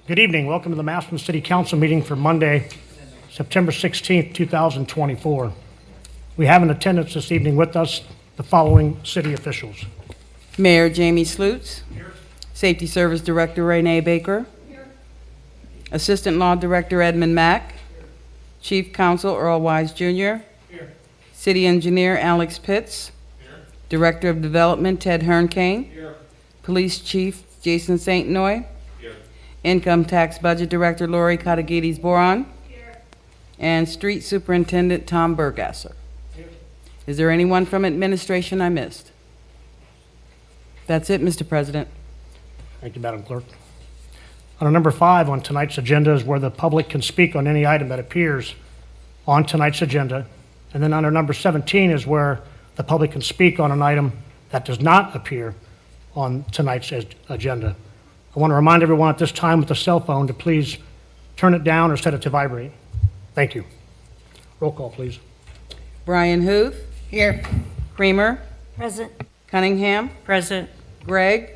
Good evening. Welcome to the Massillon City Council meeting for Monday, September 16th, 2024. We have in attendance this evening with us the following city officials. Mayor Jamie Slutes. Here. Safety Service Director Renee Baker. Here. Assistant Law Director Edmund Mack. Here. Chief Counsel Earl Wise Jr. Here. City Engineer Alex Pitts. Here. Director of Development Ted Hernkane. Here. Police Chief Jason St. Noy. Here. Income Tax Budget Director Lori Katagides Boron. Here. And Street Superintendent Tom Burgasser. Here. Is there anyone from administration I missed? That's it, Mr. President. Thank you, Madam Clerk. Item number 5 on tonight's agenda is where the public can speak on any item that appears on tonight's agenda. And then under number 17 is where the public can speak on an item that does not appear on tonight's agenda. I want to remind everyone at this time with the cell phone to please turn it down or set it to vibrate. Thank you. Roll call, please. Brian Huth. Here. Creamer. Present. Cunningham. Present. Gregg.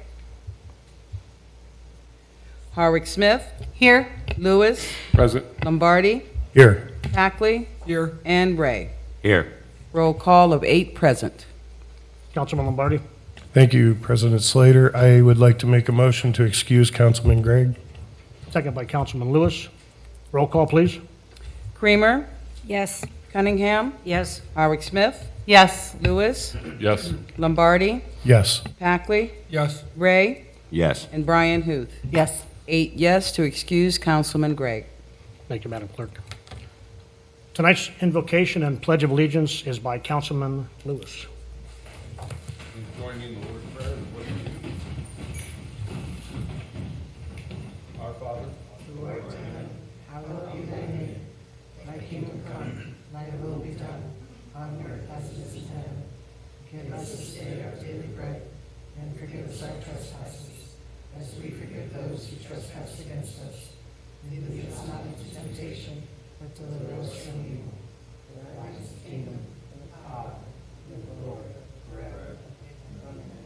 Harwick Smith. Here. Lewis. Present. Lombardi. Here. Hackley. Here. And Ray. Here. Roll call of 8 present. Councilman Lombardi. Thank you, President Slater. I would like to make a motion to excuse Councilman Gregg. Second by Councilman Lewis. Roll call, please. Creamer. Yes. Cunningham. Yes. Harwick Smith. Yes. Lewis. Yes. Lombardi. Yes. Hackley. Yes. Ray. Yes. And Brian Huth. Yes. 8 yes to excuse Councilman Gregg. Thank you, Madam Clerk. Tonight's invocation and pledge of allegiance is by Councilman Lewis. Join me in the Lord's Prayer. Our Father. Hallowed be thy name. Thy kingdom come, thy will be done, on earth as it is in heaven. Give us this day our daily bread, and forgive us our trespasses, as we forgive those who trespass against us. And lead us not into temptation, but deliver us from evil. For thine is the kingdom, and the power, and the glory, forever. Amen.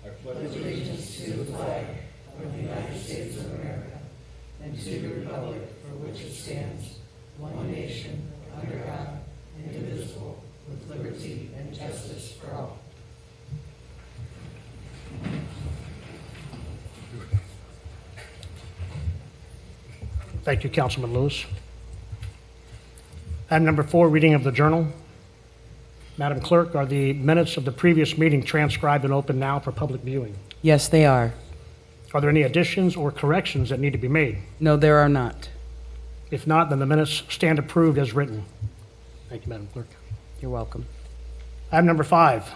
I pledge Allegiance to the flag of the United States of America, and to the republic for which it stands, one nation, under God, indivisible, with liberty and justice for all. Thank you, Councilman Lewis. Item number 4, reading of the journal. Madam Clerk, are the minutes of the previous meeting transcribed and open now for public viewing? Yes, they are. Are there any additions or corrections that need to be made? No, there are not. If not, then the minutes stand approved as written. Thank you, Madam Clerk. You're welcome. Item number 5,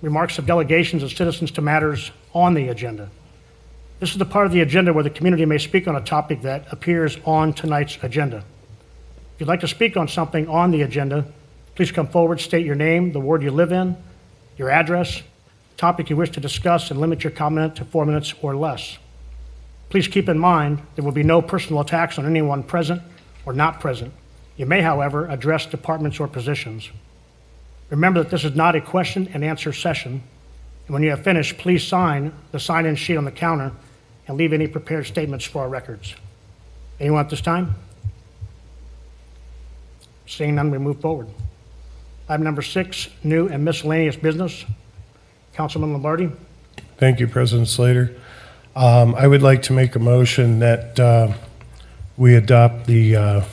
remarks of delegations of citizens to matters on the agenda. This is the part of the agenda where the community may speak on a topic that appears on tonight's agenda. If you'd like to speak on something on the agenda, please come forward, state your name, the ward you live in, your address, topic you wish to discuss, and limit your comment to 4 minutes or less. Please keep in mind there will be no personal attacks on anyone present or not present. You may, however, address departments or positions. Remember that this is not a question and answer session, and when you have finished, please sign the sign-in sheet on the counter and leave any prepared statements for our records. Anyone at this time? Seeing none, we move forward. Item number 6, new and miscellaneous business. Councilman Lombardi. Thank you, President Slater. I would like to make a motion that we adopt the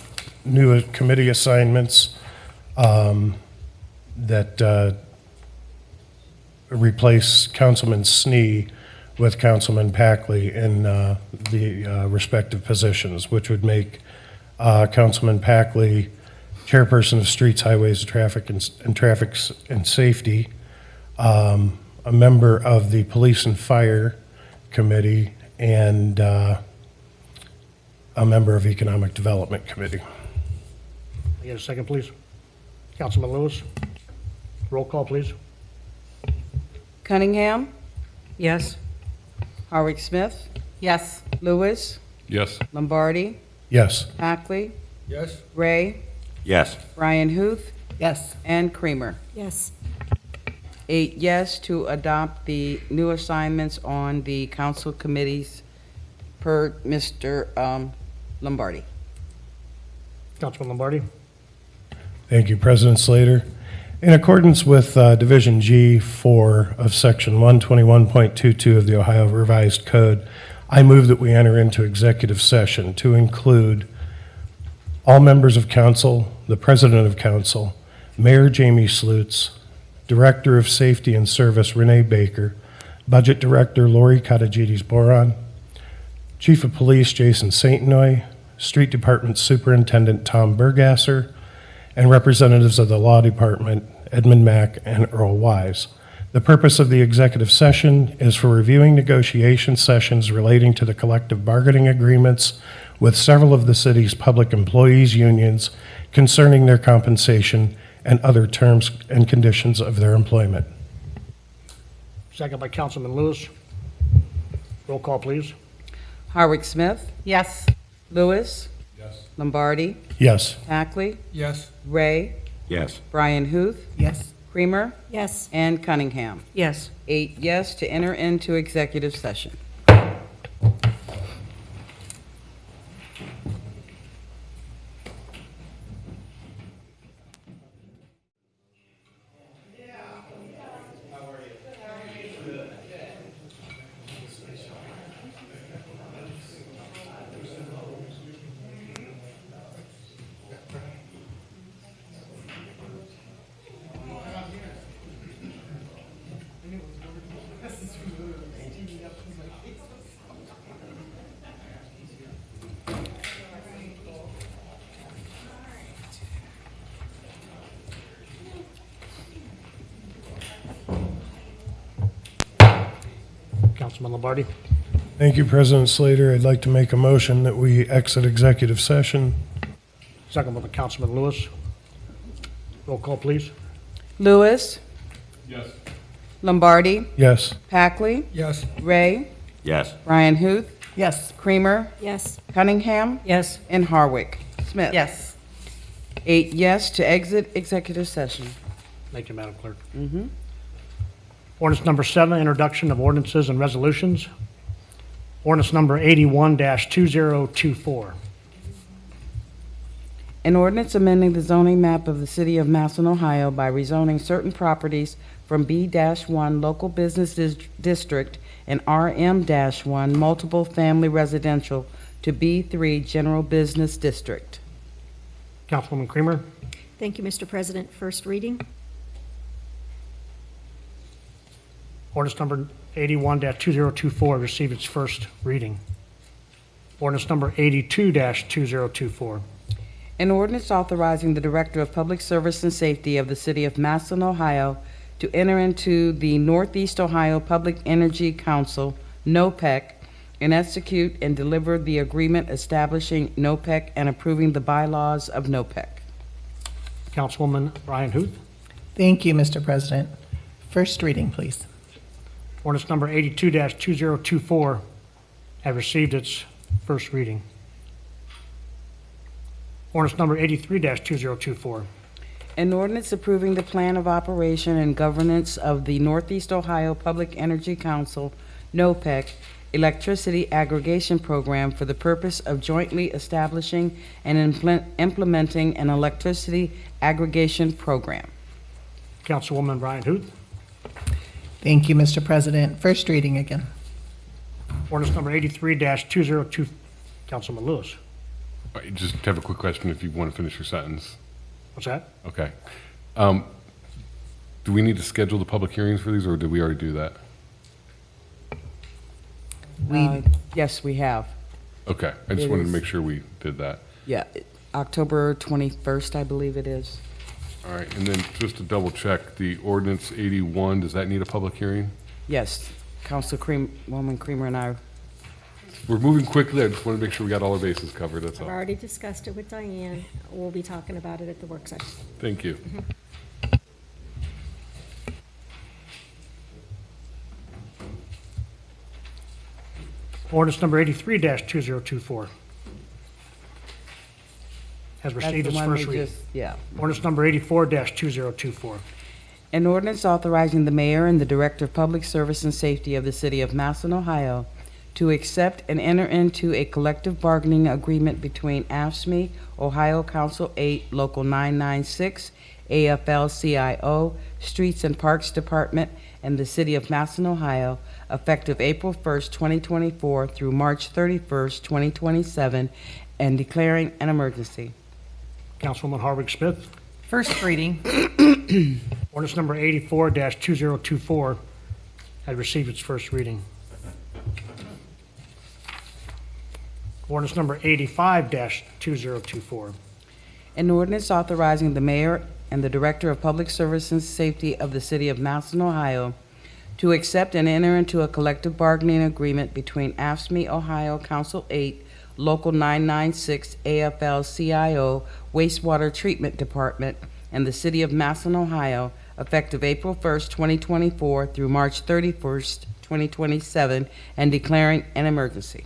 new committee assignments that replace Councilman Snee with Councilman Packley in the respective positions, which would make Councilman Packley chairperson of Streets, Highways, Traffic and Safety, a member of the Police and Fire Committee, and a member of Economic Development Committee. I get a second, please. Councilman Lewis. Roll call, please. Cunningham. Yes. Harwick Smith. Yes. Lewis. Yes. Lombardi. Yes. Hackley. Yes. Ray. Yes. Brian Huth. Yes. And Creamer. Yes. 8 yes to adopt the new assignments on the council committees per Mr. Lombardi. Councilman Lombardi. Thank you, President Slater. In accordance with Division G4 of Section 121.22 of the Ohio Revised Code, I move that we enter into executive session to include all members of council, the president of council, Mayor Jamie Slutz, Director of Safety and Service Renee Baker, Budget Director Lori Katajides-Boron, Chief of Police Jason Saintnoy, Street Department Superintendent Tom Bergasser, and representatives of the Law Department, Edmund Mack and Earl Wise. The purpose of the executive session is for reviewing negotiation sessions relating to the collective bargaining agreements with several of the city's public employees' unions concerning their compensation and other terms and conditions of their employment. Second by Councilman Lewis. Roll call, please. Hardwick Smith, Yes. Lewis. Lombardi, Yes. Hackley, Yes. Ray, Yes. Brian Huth, Yes. Creamer, Yes. and Cunningham. Yes. 8 yes to enter into executive session. Councilman Lombardi. Thank you, President Slater. I'd like to make a motion that we exit executive session. Second by Councilman Lewis. Roll call, please. Lewis. Yes. Lombardi, Yes. Packley, Yes. Ray, Yes. Brian Huth, Yes. Creamer, Yes. Cunningham, Yes. and Hardwick Smith. Yes. 8 yes to exit executive session. Thank you, Madam Clerk. Ordinance number 7, introduction of ordinances and resolutions. Ordinance number 81-2024. An ordinance amending the zoning map of the city of Massillon, Ohio by rezoning certain properties from B-1 Local Business District and RM-1 Multiple Family Residential to B3 General Business District. Councilwoman Creamer. Thank you, Mr. President. First reading. Ordinance number 81-2024 received its first reading. Ordinance number 82-2024. An ordinance authorizing the Director of Public Service and Safety of the City of Massillon, Ohio, to enter into the Northeast Ohio Public Energy Council, NOPEC, and execute and deliver the agreement establishing NOPEC and approving the bylaws of NOPEC. Councilwoman Brian Huth. Thank you, Mr. President. First reading, please. Ordinance number 82-2024 has received its first reading. Ordinance number 83-2024. An ordinance approving the plan of operation and governance of the Northeast Ohio Public Energy Council, NOPEC, electricity aggregation program for the purpose of jointly establishing and implementing an electricity aggregation program. Councilwoman Brian Huth. Thank you, Mr. President. First reading again. Ordinance number 83-202. Councilman Lewis. I just have a quick question if you want to finish your sentence. What's that? Okay. Do we need to schedule the public hearings for these, or did we already do that? Yes, we have. Okay, I just It wanted to is. make sure we did that. Yeah, October 21st, I believe it is. All right, and then just to double check, the ordinance 81, does that need a public hearing? Yes, Woman Creamer and I. We're moving quickly, I just want to make sure we got all our bases covered, that's I've all. already discussed it with Diane. We'll be talking about it at the work session. Thank you. Ordinance number 83-2024 has That's received the its one first we reading. just, yeah. Ordinance number 84-2024. An ordinance authorizing the mayor and the director of public service and safety of the city of Massillon, Ohio, to accept and enter into a collective bargaining agreement between AFSCME, Ohio Council 8, Local 996, AFL-CIO, Streets and Parks Department, and the City of Massillon, Ohio, effective April 1st, 2024 through March 31st, 2027, and declaring an emergency. Councilwoman Harwick Smith. First reading. Ordinance number 84-2024 has received its first reading. Ordinance number 85-2024. An ordinance authorizing the mayor and the Director of Public Service and Safety of the City of Massillon, Ohio, to accept and enter into a collective bargaining agreement between AFSCME Ohio Council 8, Local 996, AFL-CIO, Wastewater Treatment Department, and the City of Massillon, Ohio, effective April 1st, 2024 through March 31st, 2027, and declaring an emergency.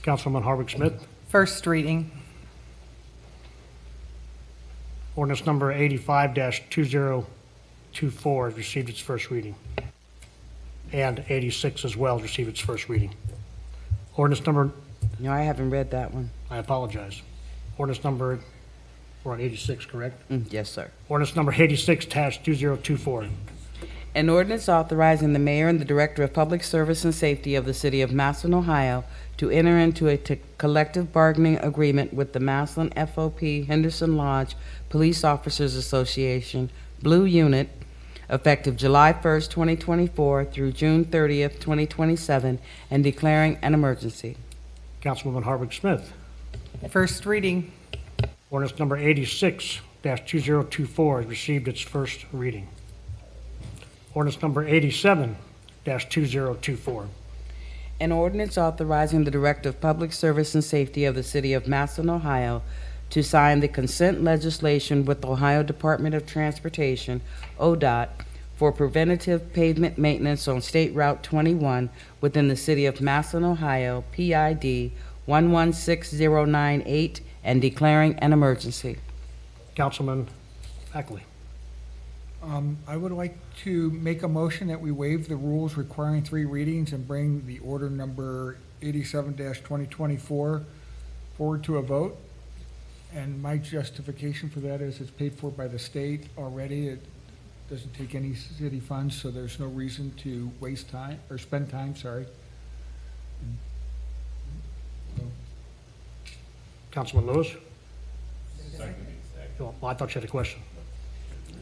Councilwoman Harwick Smith. First reading. Ordinance number 85-2024 has received its first reading. And 86 as well has received its first reading. Ordinance number, No, I haven't read that one. I apologize. Ordinance number, we're on 86, correct? Yes, sir. Ordinance number 86-2024. An ordinance authorizing the mayor and the director of public service and safety of the city of Massillon, Ohio, to enter into a collective bargaining agreement with the Massillon FOP Henderson Lodge Police Officers Association Blue Unit, effective July 1st, 2024 through June 30th, 2027, and declaring an emergency. Councilwoman Harwick Smith. First reading. Ordinance number 86-2024 has received its first reading. Ordinance number 87-2024. An ordinance authorizing the Director of Public Service and Safety of the City of Massillon, Ohio, to sign the consent legislation with the Ohio Department of Transportation, ODOT, for preventative pavement maintenance on State Route 21 within the City of Massillon, Ohio, PID 116098, and declaring an emergency. Councilman Ackley. I would like to make a motion that we waive the rules requiring three readings and bring the order number 87-2024 forward to a vote. And my justification for that is it's paid for by the state already. It doesn't take any city funds, so there's no reason to waste time, or spend time, sorry. Councilman Lewis? Well, I thought you had a question.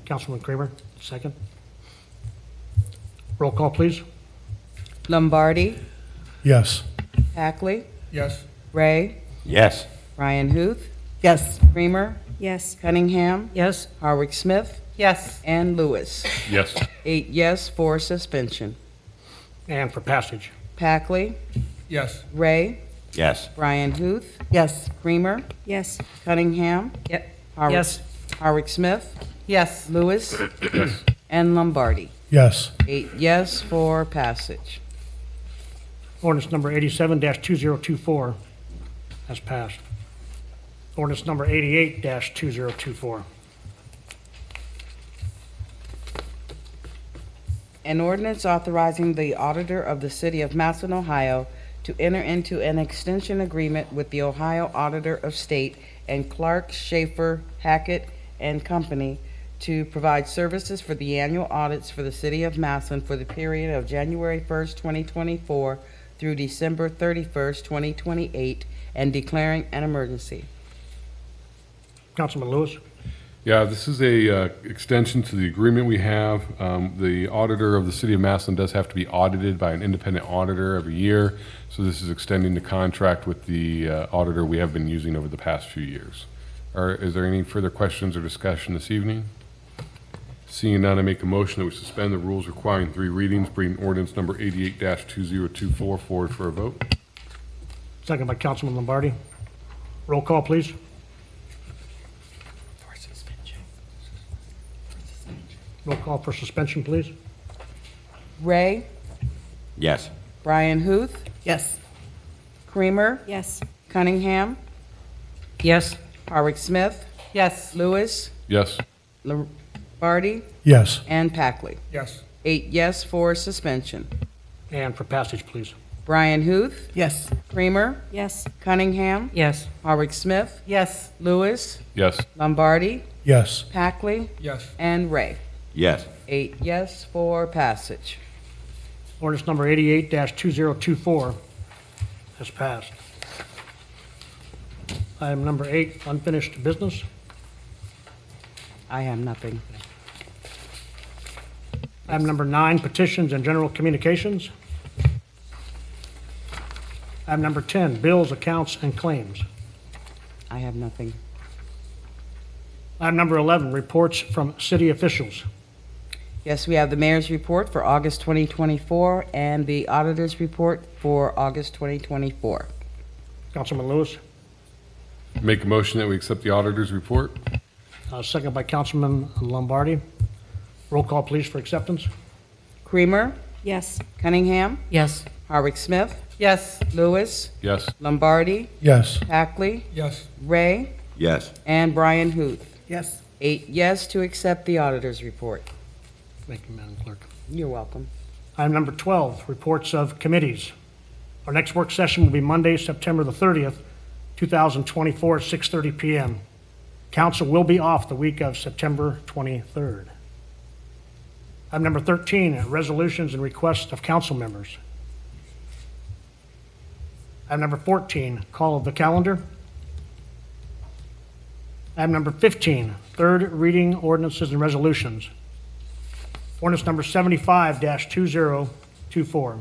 Councilman Kramer, second. Roll call, please. Lombardi, Yes. Hackley, Yes. Ray, Yes. Ryan Huth, Yes. Creamer, Yes. Cunningham, Yes. Harwick Smith, Yes. and Lewis. Yes. 8 yes for suspension. And for passage. Packley, Yes. Ray, Yes. Brian Huth, Yes. Creamer, Yes. Cunningham, Yes. Harwick Smith, Yes. Lewis, Yes. and Lombardi. Yes. 8 yes for passage. Ordinance number 87-2024 has passed. Ordinance number 88-2024. An ordinance authorizing the auditor of the city of Massillon, Ohio, to enter into an extension agreement with the Ohio Auditor of State and Clark Schaefer Hackett and Company to provide services for the annual audits for the city of Massillon for the period of January 1st, 2024 through December 31st, 2028, and declaring an emergency. Councilman Lewis? Yeah, this is a extension to the agreement we have. The auditor of the city of Massillon does have to be audited by an independent auditor every year, so this is extending the contract with the auditor we have been using over the past few years. Is there any further questions or discussion this evening? Seeing none, I make a motion that we suspend the rules requiring three readings, bring ordinance number 88-2024 forward for a vote. Second by Councilman Lombardi. Roll call, please. Roll call for suspension, please. Ray, Yes. Brian Huth, Yes. Creamer, Yes. Cunningham, Yes. Harwick Smith, Yes. Lewis, Yes. Lombardi, Yes. and Packley. Yes. 8 yes for suspension. And for passage, please. Brian Huth, Yes. Creamer, Yes. Cunningham, Yes. Howard Smith, Yes. Lewis, Yes. Lombardi, Yes. Packley, Yes. and Ray. Yes. 8 yes for passage. Ordinance number 88-2024 has passed. Item number 8, unfinished business. I have nothing. Item number 9, petitions and general communications. Item number 10, bills, accounts, and claims. I have nothing. Item number 11, reports from city officials. Yes, we have the mayor's report for August 2024 and the auditor's report for August 2024. Councilman Lewis, Make a motion that we accept the auditor's report. second by Councilman Lombardi. Roll call, please, for acceptance. Creamer, Yes. Cunningham, Yes. Howard Smith, Yes. Lewis, Yes. Lombardi, Yes. Packley, Yes. Ray, Yes. and Brian Huth. Yes. 8 yes to accept the auditor's report. Thank you, Madam Clerk. You're welcome. Item number 12, reports of committees. Our next work session will be Monday, September the 30th, 2024, at 6:30 PM. Council will be off the week of September 23rd. Item number 13, resolutions and requests of council members. Item number 14, call of the calendar. Item number 15, third reading ordinances and resolutions. Ordinance number 75-2024.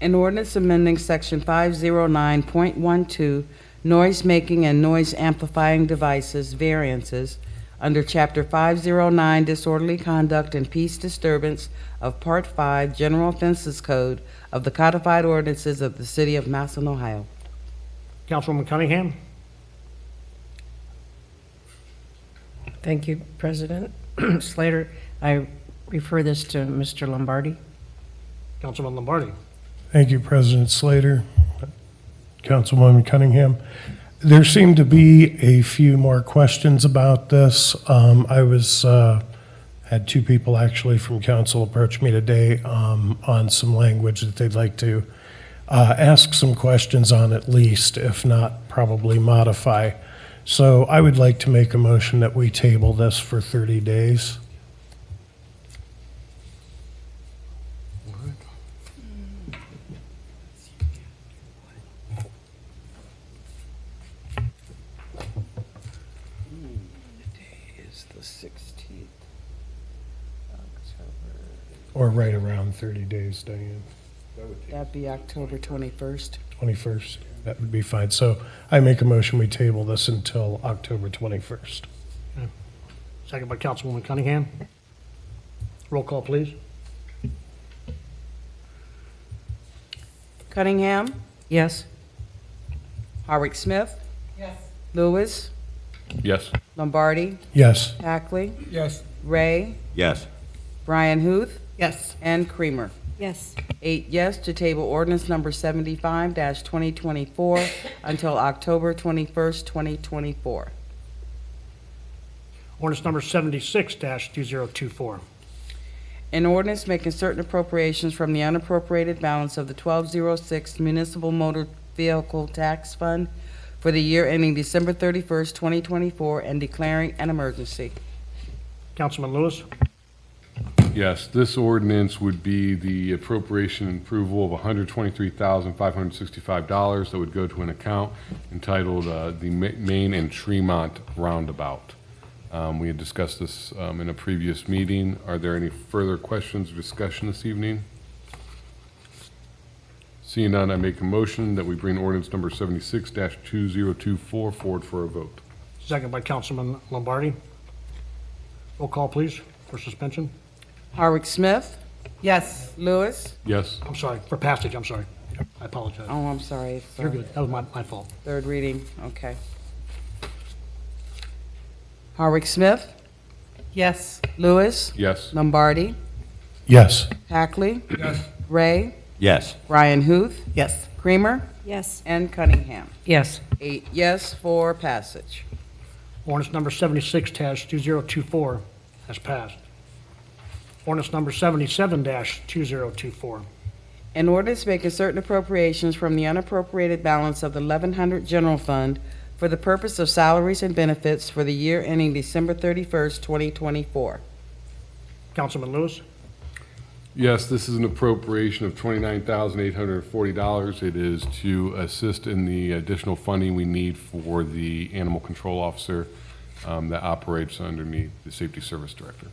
An ordinance amending Section 509.12, noise making and noise amplifying devices variances under Chapter 509 disorderly conduct and peace disturbance of Part 5 General Offenses Code of the codified ordinances of the city of Massillon, Ohio. Councilwoman Cunningham. Thank you, President. Slater, I refer this to Mr. Lombardi. Councilman Lombardi. Thank you, President Slater. Councilwoman Cunningham. There seem to be a few more questions about this. Had two people actually from council approach me today on some language that they'd like to ask some questions on at least, if not probably modify. So I would like to make a motion that we table this for 30 days. Is the 16th. Or right around 30 days, Diane. That'd be October 21st. 21st, that would be fine. So I make a motion, we table this until October 21st. Second by Councilwoman Cunningham. Roll call, please. Cunningham, Yes. Howard Smith, Yes. Lewis, Yes. Lombardi, Yes. Packley, Yes. Ray, Yes. Brian Huth, Yes. and Creamer. Yes. 8 yes to table ordinance number 75-2024 until October 21st, 2024. Ordinance number 76-2024. An ordinance making certain appropriations from the unappropriated balance of the 1206 Municipal Motor Vehicle Tax Fund for the year ending December 31st, 2024, and declaring an emergency. Councilman Lewis. Yes, this ordinance would be the appropriation and approval of $123,565 that would go to an account entitled the Main and Tremont Roundabout. We had discussed this in a previous meeting. Are there any further questions or discussion this evening? Seeing none, I make a motion that we bring ordinance number 76-2024 forward for a vote. Second by Councilman Lombardi. Roll call, please, for suspension. Howard Smith, Yes. Lewis. Yes. I'm sorry, for passage, I'm sorry. I apologize. Oh, I'm sorry. it's, You're good. That was my fault. Third reading, okay. Howard Smith, Yes. Lewis, Yes. Lombardi, Yes. Packley, Yes. Ray, Yes. Brian Huth, Yes. Creamer, Yes. and Cunningham. Yes. 8 yes for passage. Ordinance number 76-2024 has passed. Ordinance number 77-2024. An ordinance making certain appropriations from the unappropriated balance of the 1100 General Fund for the purpose of salaries and benefits for the year ending December 31st, 2024. Councilman Lewis. Yes, this is an appropriation of $29,840. It is to assist in the additional funding we need for the animal control officer that operates underneath the Safety Service Director.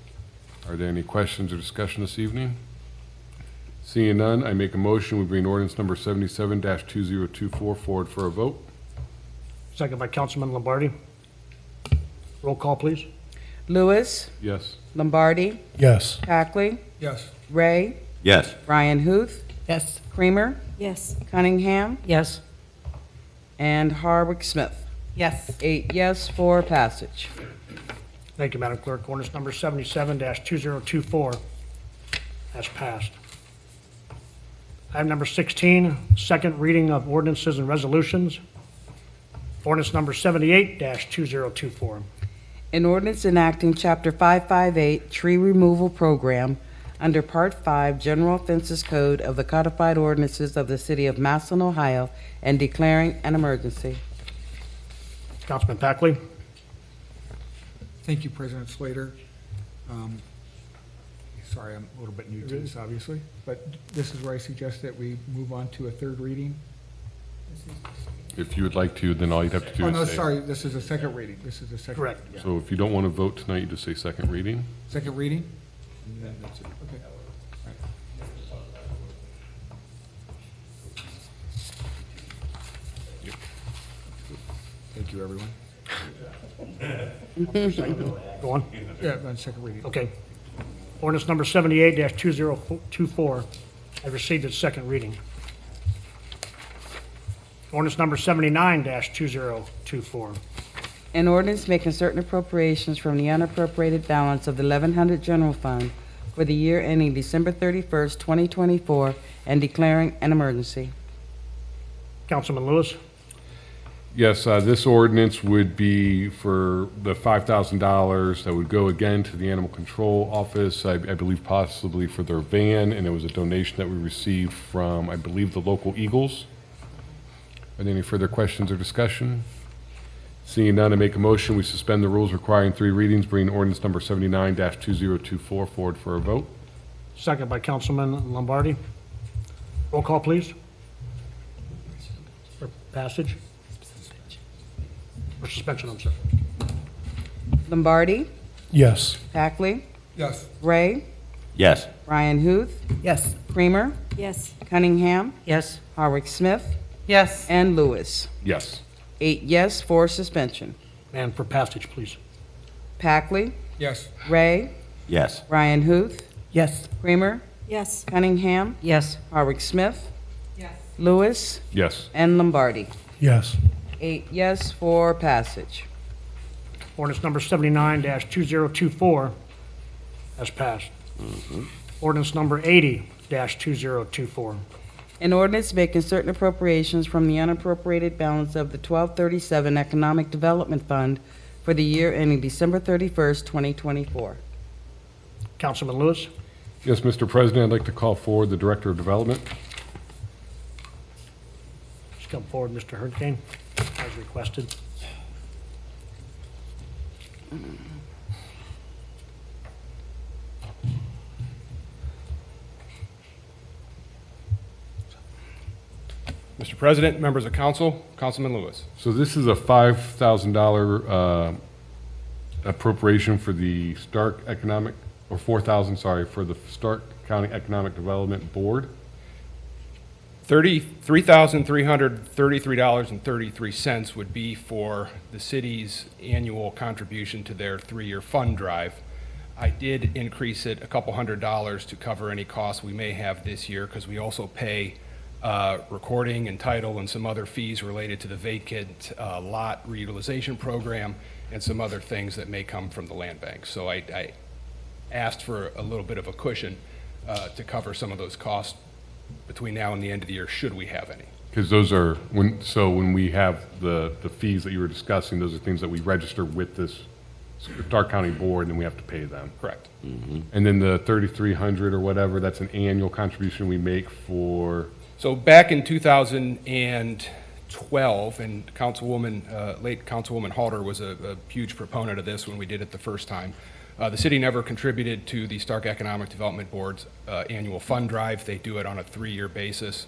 Are there any questions or discussion this evening? Seeing none, I make a motion, we bring ordinance number 77-2024 forward for a vote. Second by Councilman Lombardi. Roll call, please. Lewis, Yes. Lombardi, Yes. Packley, Yes. Ray, Yes. Ryan Huth, Yes. Creamer, Yes. Cunningham, Yes. and Hardwick Smith. Yes. 8 yes for passage. Thank you, Madam Clerk. Ordinance number 77-2024 has passed. Item number 16, second reading of ordinances and resolutions. Ordinance number 78-2024. An ordinance enacting Chapter 558 Tree Removal Program under Part 5 General Offenses Code of the Codified Ordinances of the City of Massillon, Ohio, and declaring an emergency. Councilman Packley. Thank you, President Slater. Sorry, I'm a little bit new to this, obviously, but this is where I suggest that we move on to a third reading. If you would like to, then all you'd have to do Oh, is no, say. sorry, this is a second reading. This is a second. Correct. yeah. So if you don't want to vote tonight, you just say second reading. Second reading? That's it, okay. Thank you, everyone. Go on. Yeah, on second reading. Okay. Ordinance number 78-2024 has received its second reading. Ordinance number 79-2024. An ordinance making certain appropriations from the unappropriated balance of the 1100 General Fund for the year ending December 31st, 2024, and declaring an emergency. Councilman Lewis. Yes, this ordinance would be for the $5,000 that would go again to the Animal Control Office, I believe possibly for their van, and it was a donation that we received from, I believe, the local Eagles. Are there any further questions or discussion? Seeing none, I make a motion, we suspend the rules requiring 3 readings, bring ordinance number 79-2024 forward for a vote. Second by Councilman Lombardi. Roll call, please. For passage. Or suspension, I'm sorry. Lombardi, Yes. Packley, Yes. Ray, Yes. Ryan Huth, Yes. Creamer, Yes. Cunningham, Yes. Hardwick Smith, Yes. and Lewis. Yes. 8 yes for suspension. And for passage, please. Packley, Yes. Ray, Yes. Ryan Huth, Yes. Creamer, Yes. Cunningham, Yes. Hardwick Smith, Lewis, Yes. and Lombardi. Yes. 8 yes for passage. Ordinance number 79-2024 has passed. Ordinance number 80-2024. An ordinance making certain appropriations from the unappropriated balance of the 1237 Economic Development Fund for the year ending December 31st, 2024. Councilman Lewis. Yes, Mr. President, I'd like to call forward the Director of Development. Just come forward, Mr. Hurricane, as requested. Mr. President, members of council, Councilman Lewis. So this is a $5,000 appropriation for the Stark Economic, or $4,000, sorry, for the Stark County Economic Development Board. $3,333.33 would be for the city's annual contribution to their 3-year fund drive. I did increase it a couple $100 to cover any costs we may have this year, because we also pay recording and title and some other fees related to the vacant lot reutilization program and some other things that may come from the land bank. So I asked for a little bit of a cushion to cover some of those costs between now and the end of the year, should we have any. Because those are, when we have the fees that you were discussing, those are things that we register with this Stark County Board, and we have to pay them. Correct. And then the 3,300 or whatever, that's an annual contribution we make for, So back in 2012, and late Councilwoman Halter was a huge proponent of this when we did it the first time. The city never contributed to the Stark Economic Development Board's annual fund drive. They do it on a 3-year basis.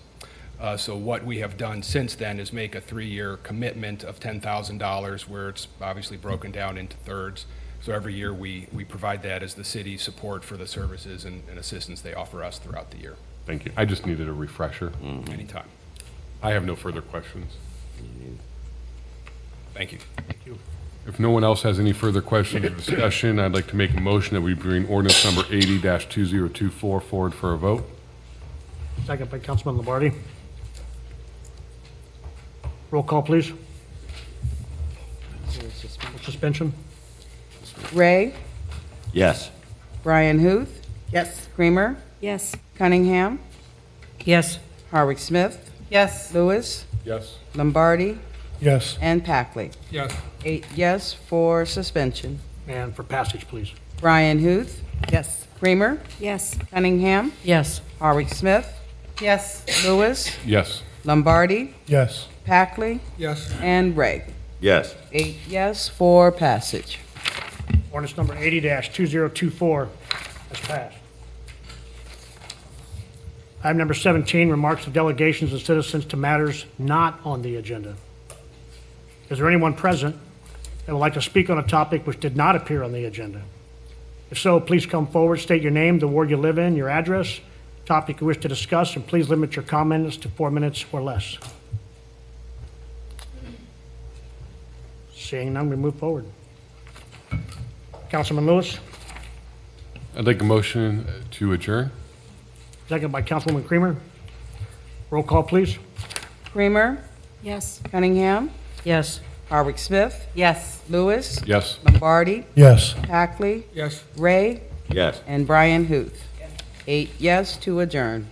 So what we have done since then is make a 3-year commitment of $10,000, where it's obviously broken down into thirds. So every year, we provide that as the city's support for the services and assistance they offer us throughout the year. thank you. I just needed a refresher. Anytime. I have no further questions. Thank you. If no one else has any further questions or discussion, I'd like to make a motion that we bring ordinance number 80-2024 forward for a vote. Second by Councilman Lombardi. Roll call, please. Suspension. Ray, Yes. Brian Huth, Yes. Creamer, Yes. Cunningham, Yes. Harwick Smith, Yes. Lewis, Yes. Lombardi, Yes. and Packley. Yes. 8 yes for suspension. And for passage, please. Brian Huth, Yes. Creamer, Yes. Cunningham, Yes. Harwick Smith, Yes. Lewis, Yes. Lombardi, Yes. Packley, Yes. and Ray. Yes. 8 yes for passage. Ordinance number 80-2024 has passed. Item number 17, remarks of delegations and citizens to matters not on the agenda. Is there anyone present that would like to speak on a topic which did not appear on the agenda? If so, please come forward, state your name, the ward you live in, your address, topic you wish to discuss, and please limit your comments to 4 minutes or less. Seeing none, we move forward. Councilman Lewis, I'd like a motion to adjourn. second by Councilwoman Creamer. Roll call, please. Creamer, Yes. Cunningham, Yes. Harwick Smith, Yes. Lewis, Yes. Lombardi, Yes. Packley, Yes. Ray, Yes. and Brian Huth. 8 yes to adjourn.